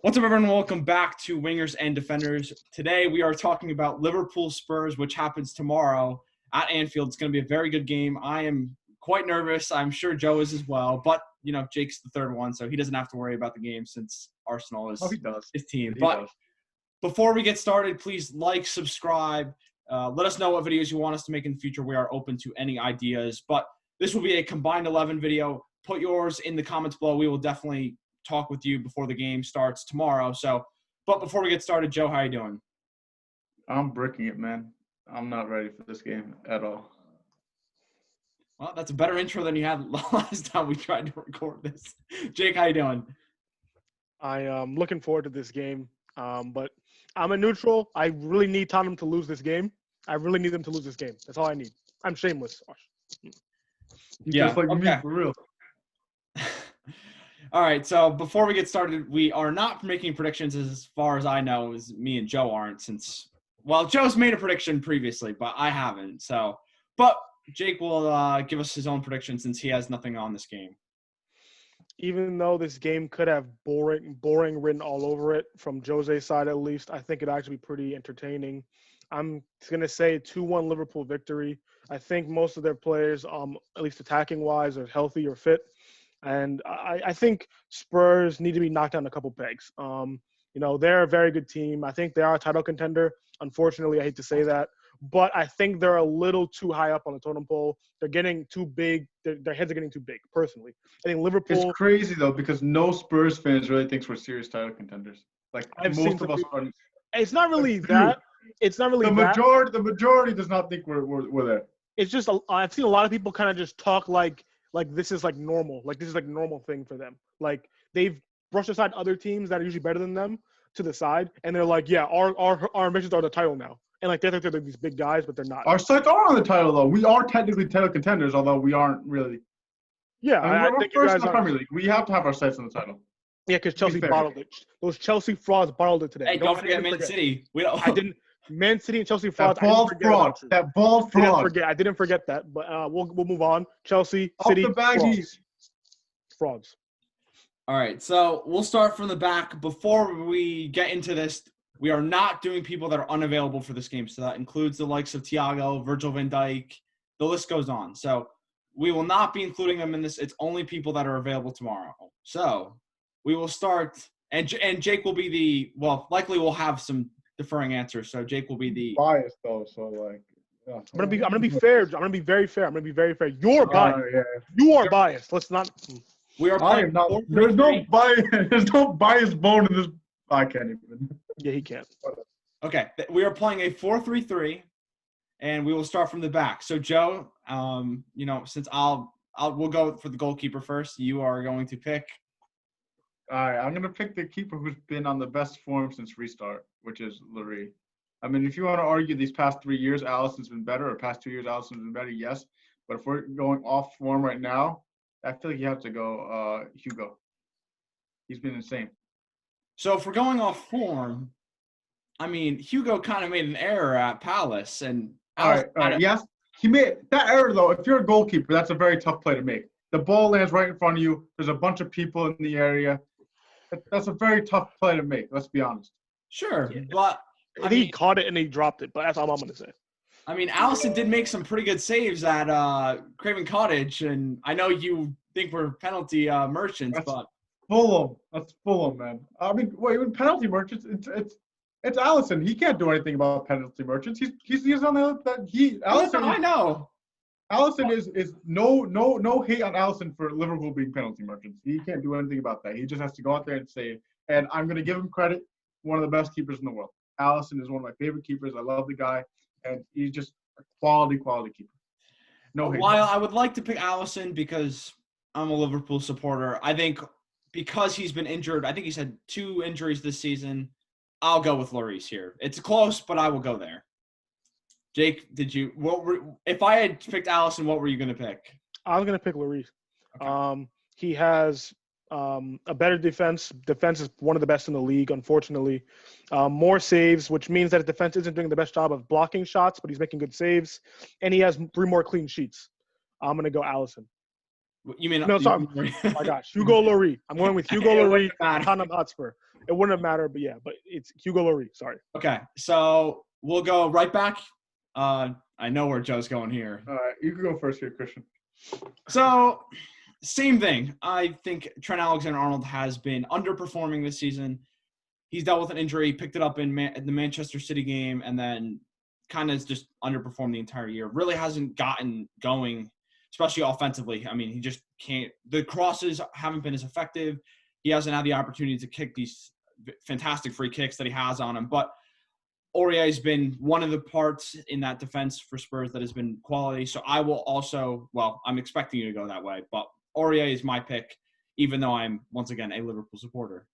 What's up, everyone? Welcome back to Wingers and Defenders. Today, we are talking about Liverpool Spurs, which happens tomorrow at Anfield. It's going to be a very good game. I am quite nervous. I'm sure Joe is as well. But, Jake's the third one, so he doesn't have to worry about the game since Arsenal is He does. his team. He But does. before we get started, please like, subscribe. Let us know what videos you want us to make in the future. We are open to any ideas. But this will be a combined 11 video. Put yours in the comments below. We will definitely talk with you before the game starts tomorrow. But before we get started, Joe, how you doing? I'm bricking it, man. I'm not ready for this game at all. Well, that's a better intro than you had last time we tried to record this. Jake, how you doing? I am looking forward to this game, but I'm a neutral. I really need Tottenham to lose this game. I really need them to lose this game. That's all I need. I'm shameless. Just like me, for real. All right, so before we get started, we are not making predictions as far as I know, as me and Joe aren't Joe's made a prediction previously, but I haven't. But Jake will give us his own prediction since he has nothing on this game. Even though this game could have boring written all over it, from Jose's side at least, I think it'd actually be pretty entertaining. I'm going to say 2-1 Liverpool victory. I think most of their players, at least attacking-wise, are healthy or fit. And I think Spurs need to be knocked down a couple pegs. They're a very good team. I think they are a title contender. Unfortunately, I hate to say that. But I think they're a little too high up on the totem pole. They're getting too big. Their heads are getting too big, personally. I think Liverpool – It's crazy, though, because no Spurs fans really thinks we're serious title contenders. Like, most of us are – It's not really that. It's not really the majority does not think we're there. It's just I've seen a lot of people kind of just talk like this is like normal. Like this is like a normal thing for them. Like they've brushed aside other teams that are usually better than them to the side, and they're like, yeah, our ambitions are the title now. And like they think they're these big guys, but they're not. Our sights are on the title, though. We are technically title contenders, although we aren't really. Yeah, I think we're first in the Premier League. We have to have our sights on the title. Yeah, because Chelsea bottled it. Those Chelsea frauds bottled it today. Hey, don't forget Man City. I didn't. Man City and Chelsea frauds. That bald fraud. I didn't forget that. But we'll move on. Chelsea, Off City, the baggies. Frauds. All right, so we'll start from the back. Before we get into this, we are not doing people that are unavailable for this game. So that includes the likes of Thiago, Virgil van Dijk. The list goes on. So we will not be including them in this. It's only people that are available tomorrow. So we will start, and Jake will be likely we'll have some deferring answers. So Jake will be the biased, though. So like, yeah. I'm gonna be fair. I'm gonna be very fair. You're biased. Yeah. You are biased. Let's not. We are playing. There's no bias. There's no bias bone in this. I can't even. Yeah, he can't. Okay, we are playing a 4-3-3, and we will start from the back. So Joe, since we'll go for the goalkeeper first. You are going to pick. All right, I'm going to pick the keeper who's been on the best form since restart, which is Lloris. I mean, if you want to argue these past 3 years, Alisson's been better, or past 2 years, Alisson's been better, yes. But if we're going off form right now, I feel like you have to go Hugo. He's been insane. So if we're going off form, I mean, Hugo kind of made an error at Palace. And all right, yes. He made that error, though. If you're a goalkeeper, that's a very tough play to make. The ball lands right in front of you. There's a bunch of people in the area. That's a very tough play to make, let's be honest. Sure, but I think he caught it and he dropped it, but that's all I'm going to say. I mean, Alisson did make some pretty good saves at Craven Cottage, and I know you think we're penalty merchants, but that's Fulham, man. I mean, wait, penalty merchants, it's Alisson. He can't do anything about penalty merchants. He's on the Alisson. I know. Alisson is no hate on Alisson for Liverpool being penalty merchants. He can't do anything about that. He just has to go out there and say, and I'm going to give him credit, one of the best keepers in the world. Alisson is one of my favorite keepers. I love the guy, and he's just a quality keeper. No hate. While I would like to pick Alisson because I'm a Liverpool supporter, I think because he's been injured, I think he's had 2 injuries this season, I'll go with Lloris here. It's close, but I will go there. Jake, if I had picked Alisson, what were you going to pick? I was going to pick Lloris. Okay. He has a better defense. Defense is one of the best in the league, unfortunately. More saves, which means that his defense isn't doing the best job of blocking shots, but he's making good saves. And he has 3 more clean sheets. I'm going to go Alisson. You mean No, sorry. Oh my gosh, Hugo Lloris. I'm going with Hugo It Lloris, wouldn't matter. Tottenham Hotspur. It wouldn't have mattered, but it's Hugo Lloris. Sorry. Okay, so we'll go right back. I know where Joe's going here. All right, you can go first here, Christian. So, same thing. I think Trent Alexander-Arnold has been underperforming this season. He's dealt with an injury, picked it up in the Manchester City game, and then kind of just underperformed the entire year. Really hasn't gotten going, especially offensively. I mean, he just can't – the crosses haven't been as effective. He hasn't had the opportunity to kick these fantastic free kicks that he has on him. But Aurier has been one of the parts in that defense for Spurs that has been quality. So I will also – well, I'm expecting you to go that way. But Aurier is my pick, even though I'm, once again, a Liverpool supporter.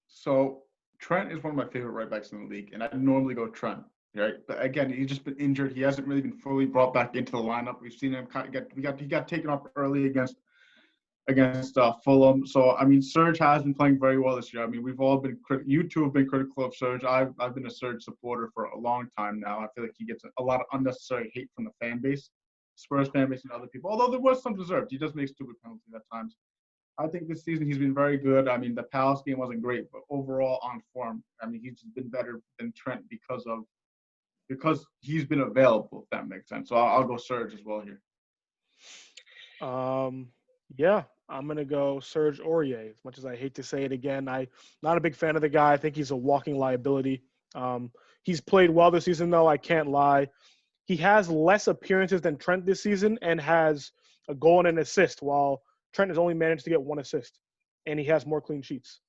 So Trent is one of my favorite right backs in the league, and I normally go Trent. Right, but again, he's just been injured. He hasn't really been fully brought back into the lineup. We've seen him he got taken off early against Fulham. So I mean, Serge has been playing very well this year. I mean, we've all been you two have been critical of Serge. I've been a Serge supporter for a long time now. I feel like he gets a lot of unnecessary hate from the fan base, Spurs fan base, and other people. Although there was some deserved. He does make stupid penalties at times. I think this season he's been very good. I mean, the Palace game wasn't great, but overall on form, I mean, he's been better than Trent because he's been available, if that makes sense. So I'll go Serge as well here. Yeah, I'm going to go Serge Aurier. As much as I hate to say it again, I'm not a big fan of the guy. I think he's a walking liability. He's played well this season, though. I can't lie. He has less appearances than Trent this season and has a goal and an assist, while Trent has only managed to get one assist, and he has more clean sheets.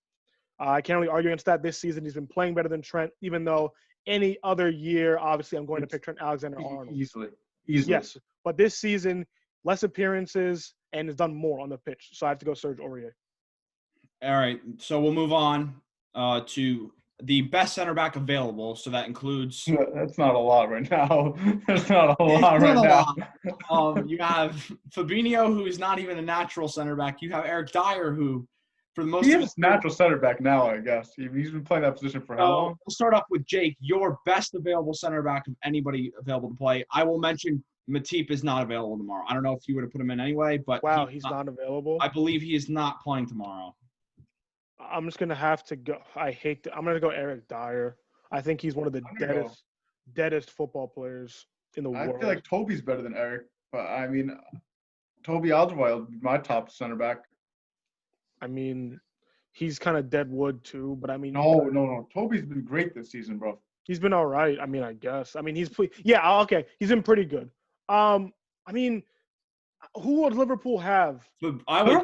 I can't really argue against that this season. He's been playing better than Trent, even though any other year, obviously, I'm going to pick Trent Alexander-Arnold. Easily. Yes, but this season, less appearances and has done more on the pitch. So I have to go Serge Aurier. All right, so we'll move on to the best center back available. So that includes – That's not a lot right now. That's not a lot right now. You have Fabinho, who is not even a natural center back. You have Eric Dyer, who – for the most he is natural center back now, I guess. He's been playing that position for how long? We'll start off with Jake, your best available center back of anybody available to play. I will mention Matip is not available tomorrow. I don't know if you would have put him in anyway, but he's not available. I believe he is not playing tomorrow. I'm just gonna have to go. I'm gonna go Eric Dyer. I think he's one of the deadest football players in the world. I feel like Toby's better than Eric, but I mean, Toby Alderweireld would be my top center back. I mean, he's kind of dead wood too, but I mean. No. Toby's been great this season, bro. He's been all right. I mean, I guess. I mean, he's okay. He's been pretty good. I mean, who would Liverpool have? I'm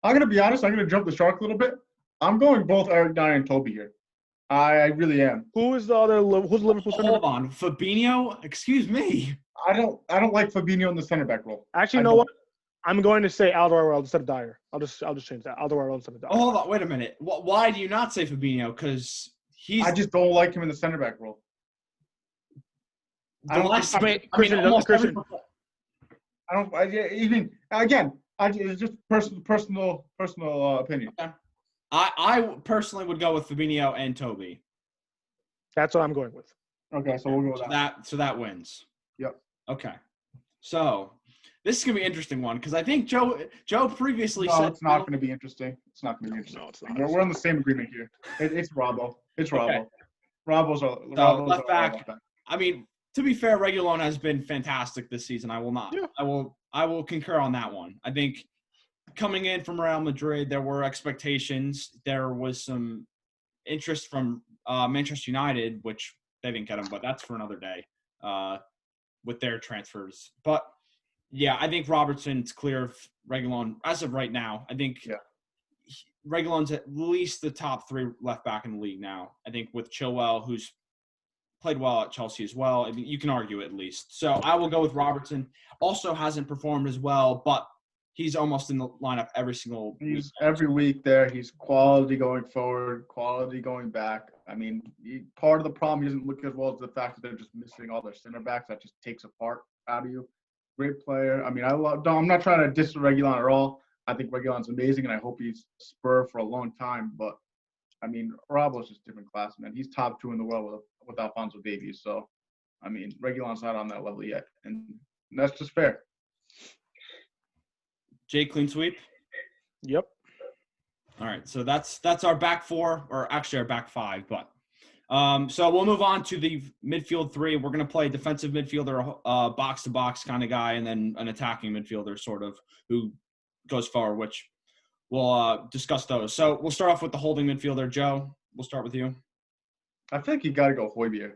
gonna be honest. I'm gonna jump the shark a little bit. I'm going both Eric Dyer and Toby here. I really am. Who's Liverpool center? Hold on, Fabinho. Excuse me. I don't like Fabinho in the center back role. Actually, you know what? I'm going to say Alderweireld instead of Dyer. I'll just change that. Alderweireld instead of Dyer. Oh, hold on. Wait a minute. Why do you not say Fabinho? Because I just don't like him in the center back role. Christian. It's just personal opinion. Okay. I personally would go with Fabinho and Toby. That's what I'm going with. Okay, so we'll go with that. So that wins. Yep. Okay. So this is gonna be an interesting one because I think Joe previously said it's not gonna be interesting. It's not gonna be interesting. No, it's not. We're on the same agreement here. It's Robbo. It's Robbo. Okay. Robbo's left back. I mean, to be fair, Reguilón has been fantastic this season. I will not. Yeah. I will concur on that one. I think coming in from Real Madrid, there were expectations. There was some interest from Manchester United, which they didn't get him, but that's for another day with their transfers. But yeah, I think Robertson's clear of Reguilón as of right now. I think Reguilón's at least the top 3 left back in the league now. I think with Chilwell, who's played well at Chelsea as well. I mean, you can argue at least. So I will go with Robertson. Also hasn't performed as well, but he's almost in the lineup every single week. Every week there. He's quality going forward, quality going back. I mean, part of the problem he doesn't look as well as the fact that they're just missing all their center backs. That just takes a part out of you. Great player. I mean, I'm not trying to diss Reguilón at all. I think Reguilón's amazing, and I hope he's Spur for a long time. But, I mean, Robbo's just a different class, man. He's top 2 in the world with Alphonso Davies. So, I mean, Reguilón's not on that level yet, and that's just fair. Jake, clean sweep. Yep. All right, so that's our back four, or actually our back five. But so we'll move on to the midfield three. We're going to play defensive midfielder, box to box kind of guy, and then an attacking midfielder, sort of, who goes forward. Which we'll discuss those. So we'll start off with the holding midfielder. Joe, we'll start with you. I feel like you got to go Højbjerg.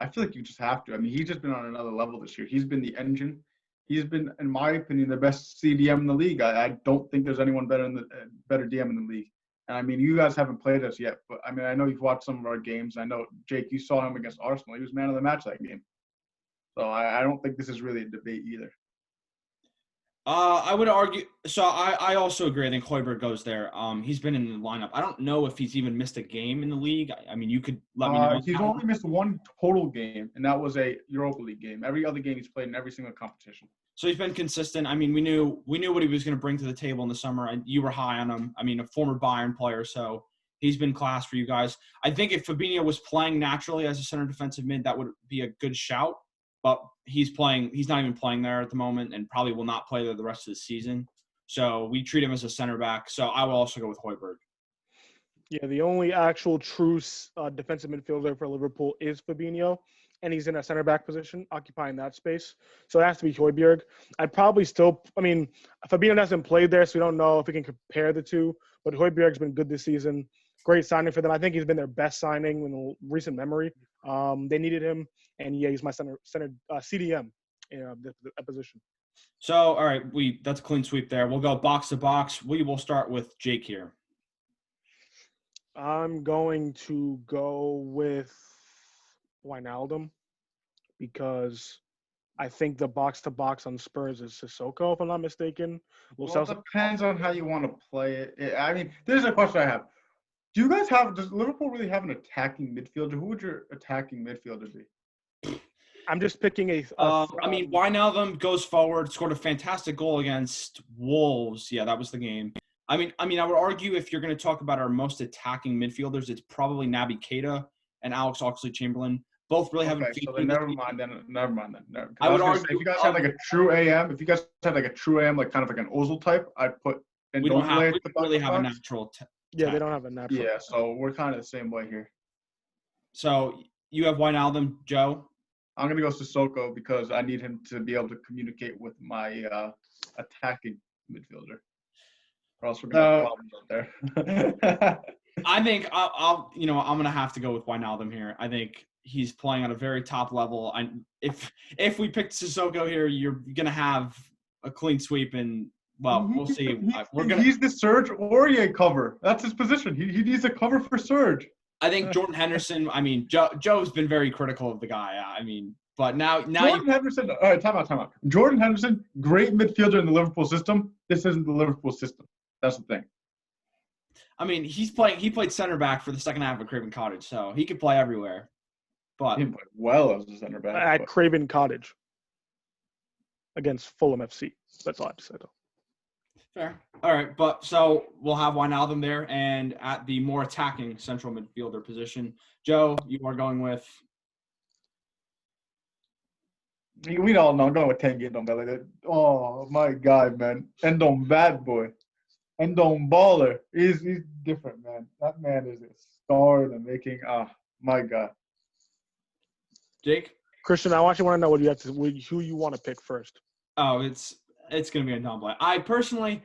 I feel like you just have to. I mean, he's just been on another level this year. He's been the engine. He's been, in my opinion, the best CDM in the league. I don't think there's anyone better DM in the league. And I mean, you guys haven't played us yet, but I mean, I know you've watched some of our games. I know, Jake, you saw him against Arsenal. He was man of the match that game. So I don't think this is really a debate either. I would argue. So I also agree. I think Højbjerg goes there. He's been in the lineup. I don't know if he's even missed a game in the league. I mean, you could let me know. He's only missed one total game, and that was a Europa League game. Every other game he's played in every single competition. So he's been consistent. I mean, we knew what he was going to bring to the table in the summer, and you were high on him. I mean, a former Bayern player, so he's been class for you guys. I think if Fabinho was playing naturally as a center defensive mid, that would be a good shout. But he's not even playing there at the moment, and probably will not play there the rest of the season. So we treat him as a center back. So I will also go with Højbjerg. Yeah, the only actual true defensive midfielder for Liverpool is Fabinho, and he's in a center back position, occupying that space. So it has to be Højbjerg. I'd probably still – I mean, Fabinho hasn't played there, so we don't know if we can compare the two. But Højbjerg's been good this season. Great signing for them. I think he's been their best signing in recent memory. They needed him, and yeah, he's my center CDM in the position. So, all right, that's a clean sweep there. We'll go box to box. We will start with Jake here. I'm going to go with Wijnaldum because I think the box-to-box on Spurs is Sissoko, if I'm not mistaken. Well, it depends on how you want to play it. I mean, there's a question I have. Does Liverpool really have an attacking midfielder? Who would your attacking midfielder be? I'm just picking I mean, Wijnaldum goes forward, scored a fantastic goal against Wolves. Yeah, that was the game. I mean, I would argue if you're going to talk about our most attacking midfielders, it's probably Naby Keita and Alex Oxlade-Chamberlain. Both really haven't. Okay, so then never mind then. I would argue if you guys had like a true AM, like kind of like an Ozil type, I'd put. We don't really have a natural. Yeah, they don't have a natural. Yeah, so we're kind of the same way here. So you have Wijnaldum, Joe? I'm going to go Sissoko because I need him to be able to communicate with my attacking midfielder. Or else we're going to have problems out there. I think I'm going to have to go with Wijnaldum here. I think he's playing at a very top level. If we picked Sissoko here, you're going to have a clean sweep and – well, we'll see. He's the Serge Aurier cover. That's his position. He needs a cover for Serge. I think Jordan Henderson. I mean, Joe's been very critical of the guy. I mean, but now Jordan Henderson. All right, time out. Jordan Henderson, great midfielder in the Liverpool system. This isn't the Liverpool system. That's the thing. I mean, he played center back for the second half of Craven Cottage, so he could play everywhere. But he played well as a center back at Craven Cottage against Fulham FC. That's all I have to say, though. Fair. All right, but so we'll have Wijnaldum there, and at the more attacking central midfielder position, Joe, you are going with. We all know I'm going with Tanguy Ndombele. Oh my God, man! Endom bad boy, Endom baller. He's different, man. That man is a star in the making. My God. Jake, Christian, I actually want to know who you want to pick first. Oh, it's going to be Ndombele. I personally,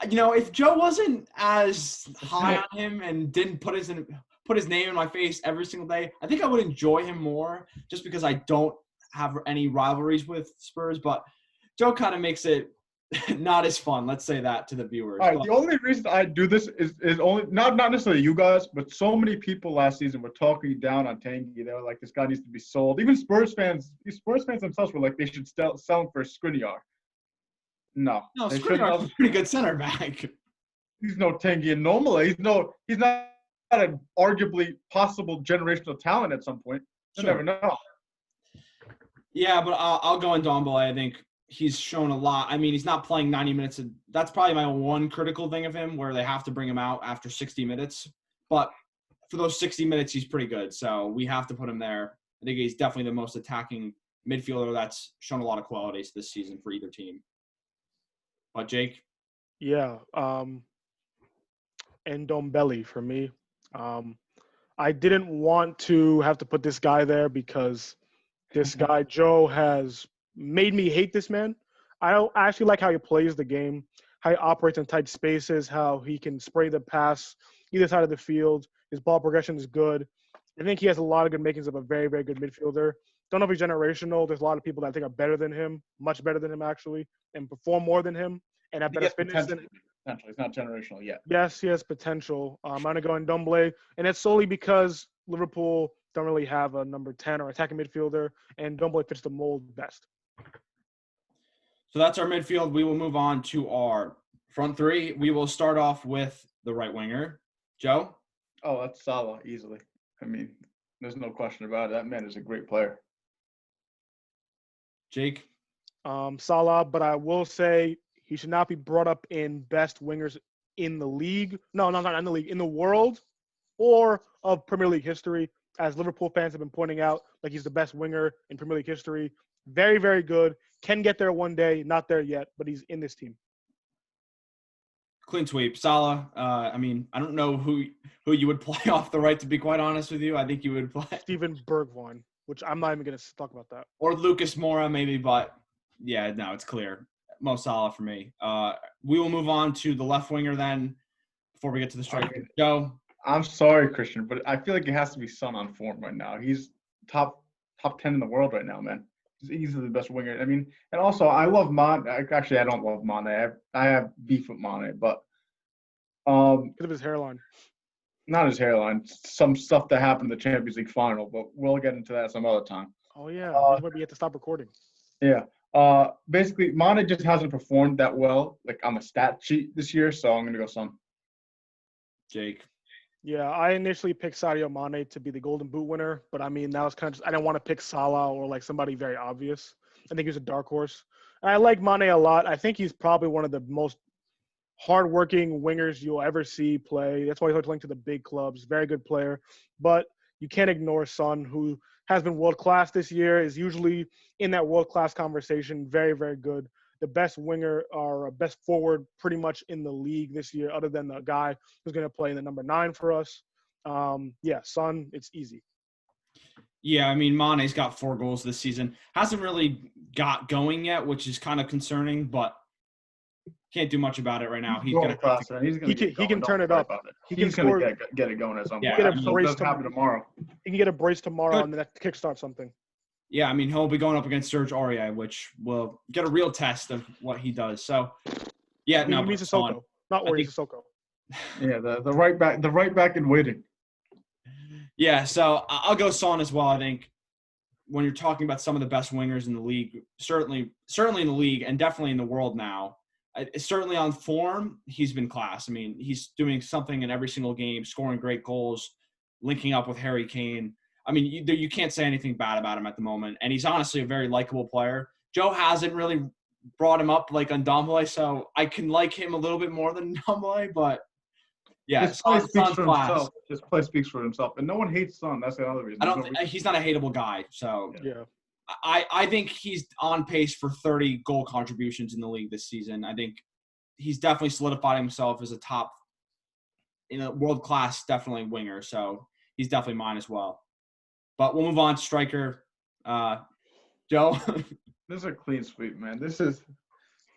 if Joe wasn't as high on him and didn't put his name in my face every single day, I think I would enjoy him more just because I don't have any rivalries with Spurs. But Joe kind of makes it not as fun. Let's say that to the viewers. All right, the only reason I do this is only not necessarily you guys, but so many people last season were talking down on Tanguy. They were like, this guy needs to be sold. Even Spurs fans themselves were like, they should sell him for Skriniar. No, Skriniar's a pretty good center back. He's no Tanguy Ndombele. He's not an arguably possible generational talent at some point. You never know. Yeah, but I'll go Ndombele. I think he's shown a lot. I mean, he's not playing 90 minutes. That's probably my one critical thing of him, where they have to bring him out after 60 minutes. But for those 60 minutes, he's pretty good. So we have to put him there. I think he's definitely the most attacking midfielder that's shown a lot of qualities this season for either team. But Jake? Yeah. And Dombelli for me. I didn't want to have to put this guy there because this guy, Joe, has made me hate this man. I actually like how he plays the game, how he operates in tight spaces, how he can spray the pass either side of the field. His ball progression is good. I think he has a lot of good makings of a very, very good midfielder. Don't know if he's generational. There's a lot of people that I think are better than him, much better than him actually, and perform more than him and have He better has fitness potential. than. Potential. He's not generational yet. Yes, he has potential. I'm going to go in Ndombele, and it's solely because Liverpool don't really have a number 10 or attacking midfielder, and Ndombele fits the mold best. So that's our midfield. We will move on to our front three. We will start off with the right winger. Joe? Oh, that's Salah easily. I mean, there's no question about it. That man is a great player. Jake? Salah, but I will say he should not be brought up in best wingers in the league. No, not in the league, in the world or of Premier League history. As Liverpool fans have been pointing out, like he's the best winger in Premier League history. Very, very good. Can get there one day. Not there yet, but he's in this team. Clean sweep. Salah, I mean, I don't know who you would play off the right, to be quite honest with you. I think you would play Steven Bergwijn, which I'm not even going to talk about that. or Lucas Moura maybe, but yeah, no, it's clear. Mo Salah for me. We will move on to the left winger then before we get to the striker. Joe? I'm sorry, Christian, but I feel like it has to be Son on form right now. He's top 10 in the world right now, man. He's easily the best winger. I mean, and also I love Mane. Actually, I don't love Mane. I have beef with Mane, but Because of his hairline. not his hairline. Some stuff that happened in the Champions League final, but we'll get into that some other time. Oh yeah, this is why we have to stop recording. Yeah. Basically, Mane just hasn't performed that well, like on the stat sheet this year. So I'm gonna go Son. Jake? Yeah, I initially picked Sadio Mane to be the Golden Boot winner, but I mean that was kind of just, I didn't want to pick Salah or like somebody very obvious. I think he was a dark horse. And I like Mane a lot. I think he's probably one of the most hardworking wingers you'll ever see play. That's why he's always linked to the big clubs. Very good player, but you can't ignore Son, who has been world class this year. Is usually in that world class conversation. Very, very good. The best winger or best forward pretty much in the league this year, other than the guy who's going to play in the number 9 for us. Yeah, Son, it's easy. Yeah, I mean, Mane's got 4 goals this season. Hasn't really got going yet, which is kind of concerning, but can't do much about it right now. He's going to he can turn it up. He's going to get it going at some point. Get a So brace it doesn't happen tomorrow. He can get a brace tomorrow, and then that kickstart something. Yeah, I mean, he'll be going up against Serge Aurier, which will get a real test of what he does. So, yeah, He means Sissoko, not Aurier, Sissoko. Yeah, the right back in waiting. Yeah, so I'll go Son as well. I think when you're talking about some of the best wingers in the league, certainly in the league and definitely in the world now, certainly on form, he's been class. I mean, he's doing something in every single game, scoring great goals, linking up with Harry Kane. I mean, you can't say anything bad about him at the moment, and he's honestly a very likable player. Joe hasn't really brought him up like Ndombele, so I can like him a little bit more than Ndombele, but yeah, His play speaks for himself. His play speaks for himself, and no one hates Son. That's another reason. He's not a hateable guy, so yeah. I think he's on pace for 30 goal contributions in the league this season. I think he's definitely solidified himself as a top, world-class, definitely winger. So he's definitely mine as well. But we'll move on to striker. Joe? This is a clean sweep, man. This is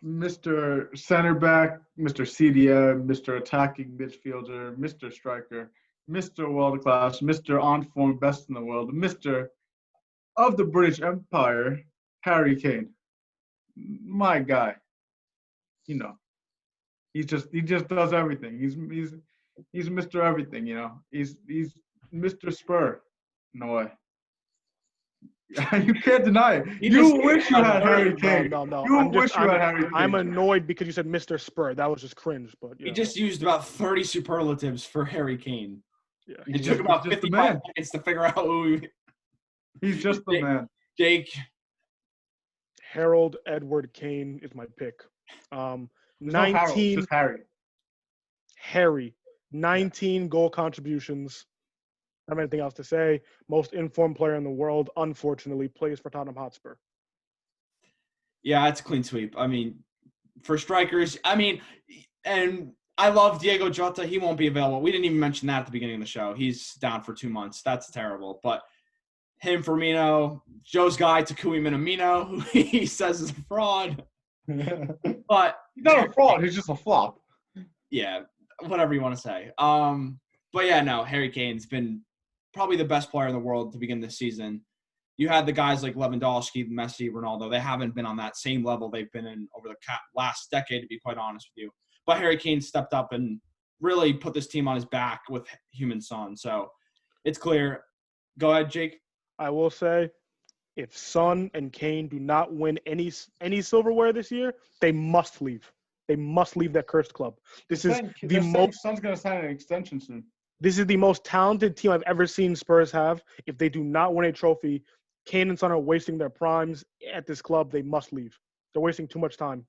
Mr. Center Back, Mr. CDM, Mr. Attacking Midfielder, Mr. Striker, Mr. World Class, Mr. On Form Best in the World, Mr. of the British Empire, Harry Kane. My guy. You know. He just does everything. He's Mr. Everything, you know. He's Mr. Spur. No way. You can't deny it. You wish you had Harry Kane. No. You wish you had Harry Kane. I'm annoyed because you said Mr. Spur. That was just cringe. But yeah. He just used about 30 superlatives for Harry Kane. Yeah, it took about 55 seconds to figure out who he's just the man. Jake. Harold Edward Kane is my pick. 19. Just Harry. Harry. 19 goal contributions. I don't have anything else to say. Most informed player in the world, unfortunately, plays for Tottenham Hotspur. Yeah, it's a clean sweep. I mean, for strikers, I mean, And I love Diego Jota. He won't be available. We didn't even mention that at the beginning of the show. He's down for 2 months. That's terrible. But him, Firmino, Joe's guy, Takumi Minamino, who he says is a fraud. But he's not a fraud. He's just a flop. Yeah, whatever you want to say. But yeah, no, Harry Kane's been probably the best player in the world to begin this season. You had the guys like Lewandowski, Messi, Ronaldo. They haven't been on that same level they've been in over the last decade, to be quite honest with you. But Harry Kane stepped up and really put this team on his back with Human Son. So it's clear. Go ahead, Jake. I will say, if Son and Kane do not win any silverware this year, they must leave. They must leave that cursed club. This is the most. Son's going to sign an extension soon. This is the most talented team I've ever seen Spurs have. If they do not win a trophy, Kane and Son are wasting their primes at this club. They must leave. They're wasting too much time.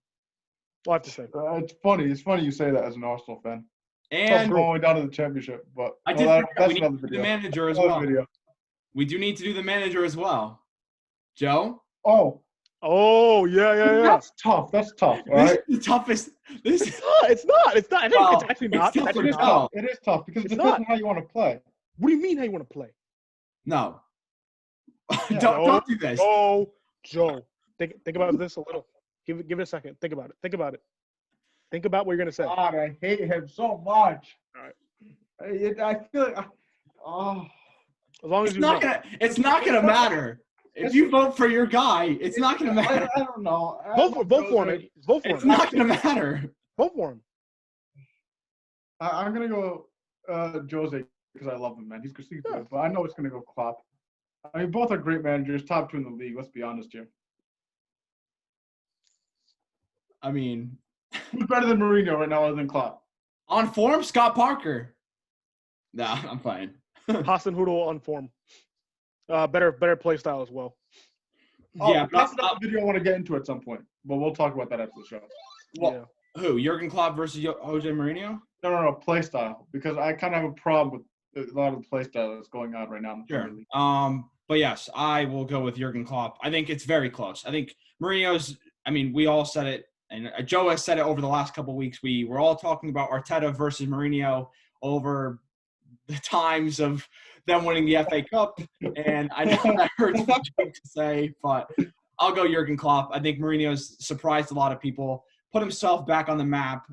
All I have to say. It's funny. It's funny you say that as an Arsenal fan. And going way down to the championship, but I did. That's we need another to do video. the manager as well. We do need to do the manager as well. Joe. Oh, yeah. That's tough. All right. This is the toughest. It's not. It's actually not. It's It is tough. It is tough because it depends on how you want to play. What do you mean how you want to play? No. Yeah. Don't do this. Oh, Joe. Think about this a little. Give it a second. Think about it. Think about what you're gonna say. God, I hate him so much. All right. I feel like, As long as it's not gonna matter. If you vote for your guy, it's not gonna matter. I don't know. Vote for him. Vote for him. It's not gonna matter. Vote for him. I'm gonna go Jose because I love him, man. He's good, but I know it's gonna go Klopp. I mean, both are great managers, top 2 in the league. Let's be honest here. I mean, who's better than Mourinho right now other than Klopp? On form, Scott Parker. No, I'm playing. Hassan Hoodle on form. Better play style as well. Yeah, that's another video I want to get into at some point, but we'll talk about that after the show. Well, who? Jurgen Klopp versus Jose Mourinho? No, play style, because I kind of have a problem with a lot of the play style that's going on right now in the Premier League. But yes, I will go with Jurgen Klopp. I think it's very close. I think Mourinho's. I mean, we all said it, and Joe has said it over the last couple of weeks. We were all talking about Arteta versus Mourinho over the times of them winning the FA Cup, and I know that hurts to say, but I'll go Jurgen Klopp. I think Mourinho's surprised a lot of people, put himself back on the map,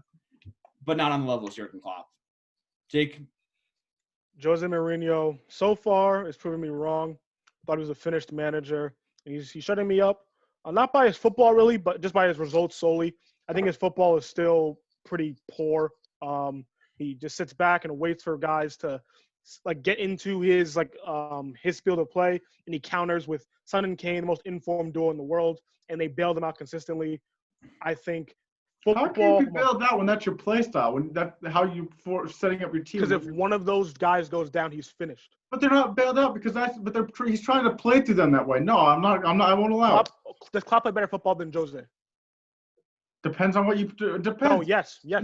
but not on the level as Jurgen Klopp. Jake? Jose Mourinho, so far, is proving me wrong. Thought he was a finished manager. He's shutting me up, not by his football really, but just by his results solely. I think his football is still pretty poor. He just sits back and waits for guys to get into his field of play, and he counters with Son and Kane, the most informed duo in the world, and they bail them out consistently. I think football. How can you be bailed out when that's your play style? When how you for setting up your team? Because if one of those guys goes down, he's finished. But they're not bailed out because he's trying to play through them that way. No, I'm not. I won't allow it. Does Klopp play better football than Jose? Depends on what you do. Depends. No, yes. No,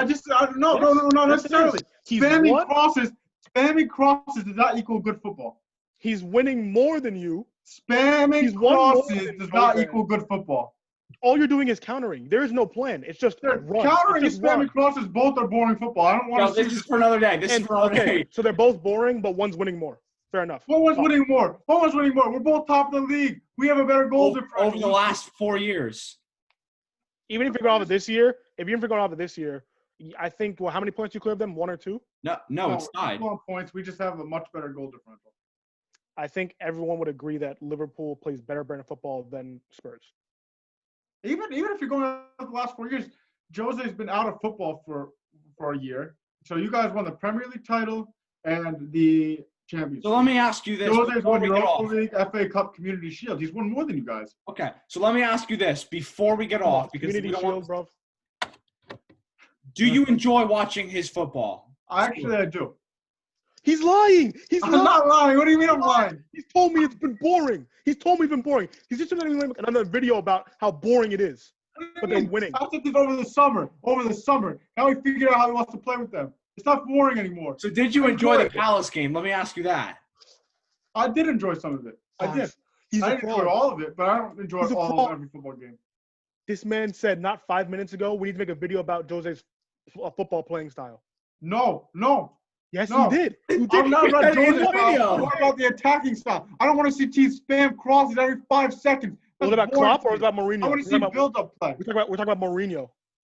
yes. No, not necessarily. Spamming crosses does not equal good football. He's winning more than you. Spamming crosses does not equal good football. All you're doing is countering. There is no plan. It's just run. Countering and spamming crosses both are boring football. I don't want to. This is for another day. Day. So they're both boring, but one's winning more. Fair enough. One's winning more. We're both top of the league. We have a better goal differential. Over the last 4 years. Even if you're going off of this year, I think, how many points you clear of them? 1 or 2? No, it's tied. 12 points. We just have a much better goal differential. I think everyone would agree that Liverpool plays better brand of football than Spurs. Even if you're going on the last 4 years, Jose's been out of football for a year. So you guys won the Premier League title and the Champions. So let me ask you this. Jose's won Europa League, FA Cup, Community Shield. He's won more than you guys. Okay, so let me ask you this before we get off, because Community Shield, bro. Do you enjoy watching his football? I do. He's lying. I'm not lying. What do you mean I'm lying? He's told me it's been boring. He's just going to make another video about how boring it is. But they're winning. I did this over the summer. Now we figured out how he wants to play with them. It's not boring anymore. So did you enjoy the Palace game? Let me ask you that. I did enjoy some of it. I did. I didn't enjoy all of it, but I don't enjoy all of every football game. This man said not 5 minutes ago, we need to make a video about Jose's football playing style. No. Yes, No. you did. You did. I'm not about said it in Jose's the style. video. I'm talking about the attacking style. I don't want to see teams spam crosses every 5 seconds. Was it That's about boring Klopp to or me. was it about Mourinho? I want to see build-up play. We're talking about Mourinho.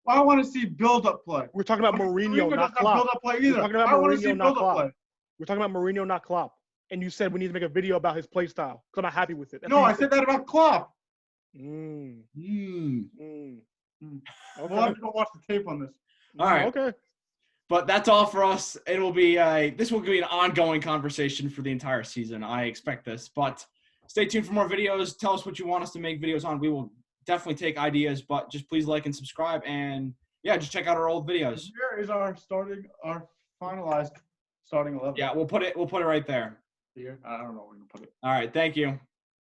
I want to see build-up play. We're talking about Mourinho, Mourinho not doesn't have Klopp. build-up play We're either. talking about I want to see Mourinho, not build-up Klopp. play. We're talking about Mourinho, not Klopp. And you said we need to make a video about his play style because I'm not happy with it. That's No, what you I said that about Klopp. Mm. We'll have to go watch the tape on this. All right. Okay. But that's all for us. It will be this will be an ongoing conversation for the entire season. I expect this. But stay tuned for more videos. Tell us what you want us to make videos on. We will definitely take ideas, but just please like and subscribe. And yeah, just check out our old videos. Here is our finalized starting 11. Yeah, we'll put it right there. Here, I don't know where we're gonna put it. All right, thank you.